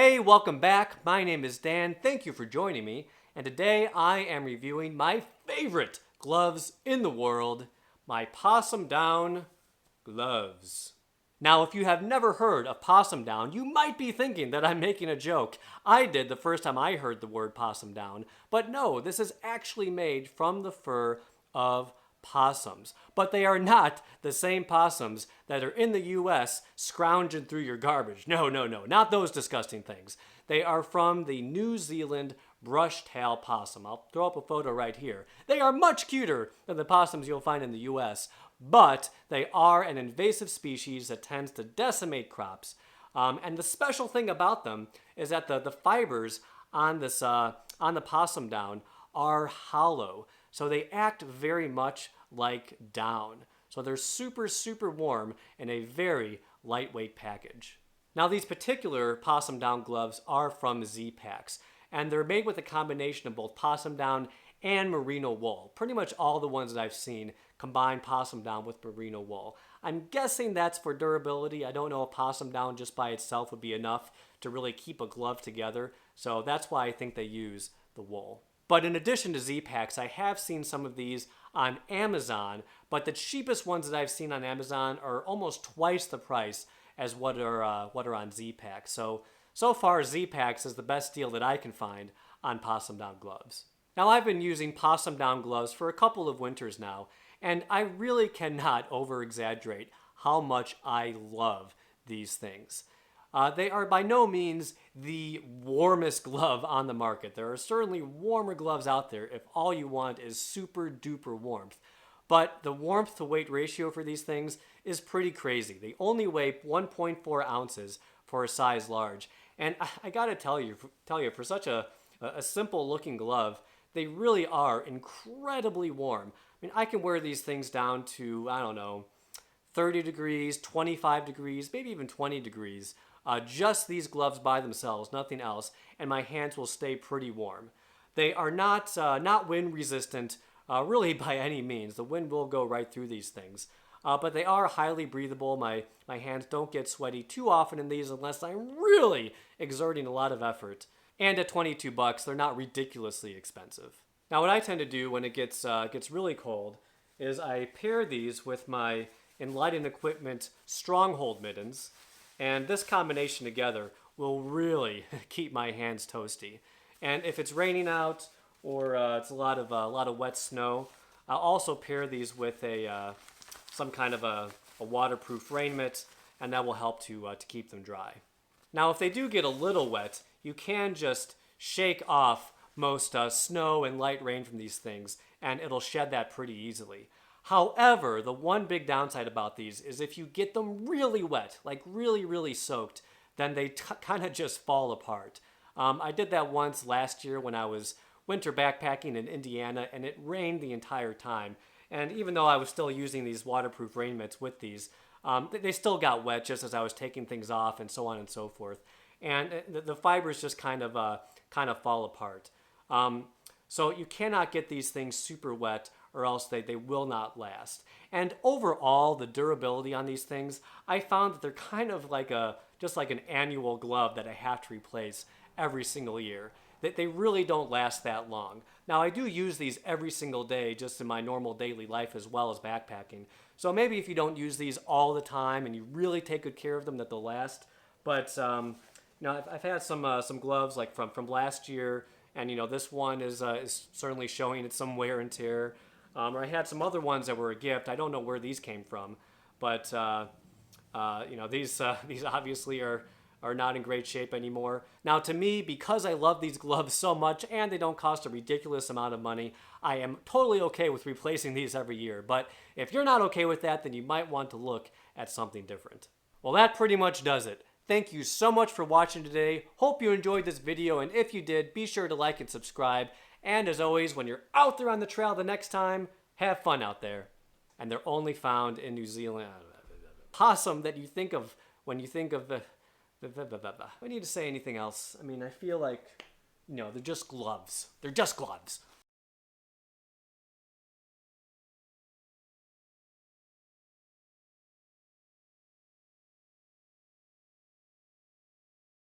Hey, welcome back. My name is Dan. Thank you for joining me. And today I am reviewing my favorite gloves in the world, my Possum Down gloves. Now, if you have never heard of Possum Down, you might be thinking that I'm making a joke. I did the first time I heard the word Possum Down. But no, this is actually made from the fur of possums. But they are not the same possums that are in the US scrounging through your garbage. No, not those disgusting things. They are from the New Zealand brush-tail possum. I'll throw up a photo right here. They are much cuter than the possums you'll find in the US, but they are an invasive species that tends to decimate crops. And the special thing about them is that the fibers on this on the possum down are hollow. So they act very much like down. So they're super warm in a very lightweight package. Now these particular possum down gloves are from Zpacks, and they're made with a combination of both possum down and merino wool. Pretty much all the ones that I've seen combine possum down with merino wool. I'm guessing that's for durability. I don't know if possum down just by itself would be enough to really keep a glove together, so that's why I think they use the wool. But in addition to Zpacks, I have seen some of these on Amazon, but the cheapest ones that I've seen on Amazon are almost twice the price as what are on Zpacks. So far, Zpacks is the best deal that I can find on Possum Down gloves. Now, I've been using Possum Down gloves for a couple of winters now, and I really cannot over-exaggerate how much I love these things. They are by no means the warmest glove on the market. There are certainly warmer gloves out there if all you want is super duper warmth. But the warmth to weight ratio for these things is pretty crazy. They only weigh 1.4 ounces for a size large. And I gotta tell you, for such a simple looking glove, they really are incredibly warm. I mean, I can wear these things down to, I don't know, 30 degrees, 25 degrees, maybe even 20 degrees. Just these gloves by themselves, nothing else, and my hands will stay pretty warm. They are not wind resistant, really by any means. The wind will go right through these things. But they are highly breathable. My hands don't get sweaty too often in these unless I'm really exerting a lot of effort. And at $22, they're not ridiculously expensive. Now, what I tend to do when it gets really cold is I pair these with my Enlightened Equipment Stronghold mittens. And this combination together will really keep my hands toasty. And if it's raining out or it's a lot of wet snow, I'll also pair these with some kind of a waterproof rain mitt, and that will help to keep them dry. Now, if they do get a little wet, you can just shake off most snow and light rain from these things, and it'll shed that pretty easily. However, the one big downside about these is if you get them really wet, like really soaked, then they kind of just fall apart. I did that once last year when I was winter backpacking in Indiana, and it rained the entire time. And even though I was still using these waterproof rain mitts with these, they still got wet just as I was taking things off and so on and so forth. And the fibers just kind of fall apart. So you cannot get these things super wet or else they will not last. And overall, the durability on these things, I found that they're kind of like just like an annual glove that I have to replace every single year. They really don't last that long. Now, I do use these every single day just in my normal daily life as well as backpacking. So maybe if you don't use these all the time and you really take good care of them, that they'll last. But I've had some gloves like from last year, and this one is certainly showing it's some wear and tear. Or I had some other ones that were a gift. I don't know where these came from, but these obviously are not in great shape anymore. Now, to me, because I love these gloves so much and they don't cost a ridiculous amount of money, I am totally okay with replacing these every year. But if you're not okay with that, then you might want to look at something different. Well, that pretty much does it. Thank you so much for watching today. Hope you enjoyed this video, and if you did, be sure to like and subscribe. And as always, when you're out there on the trail the next time, have fun out there. And they're only found in New Zealand. Possum that you think of when you think of the... I need to say anything else. I mean, I feel like, they're just gloves. They're just gloves.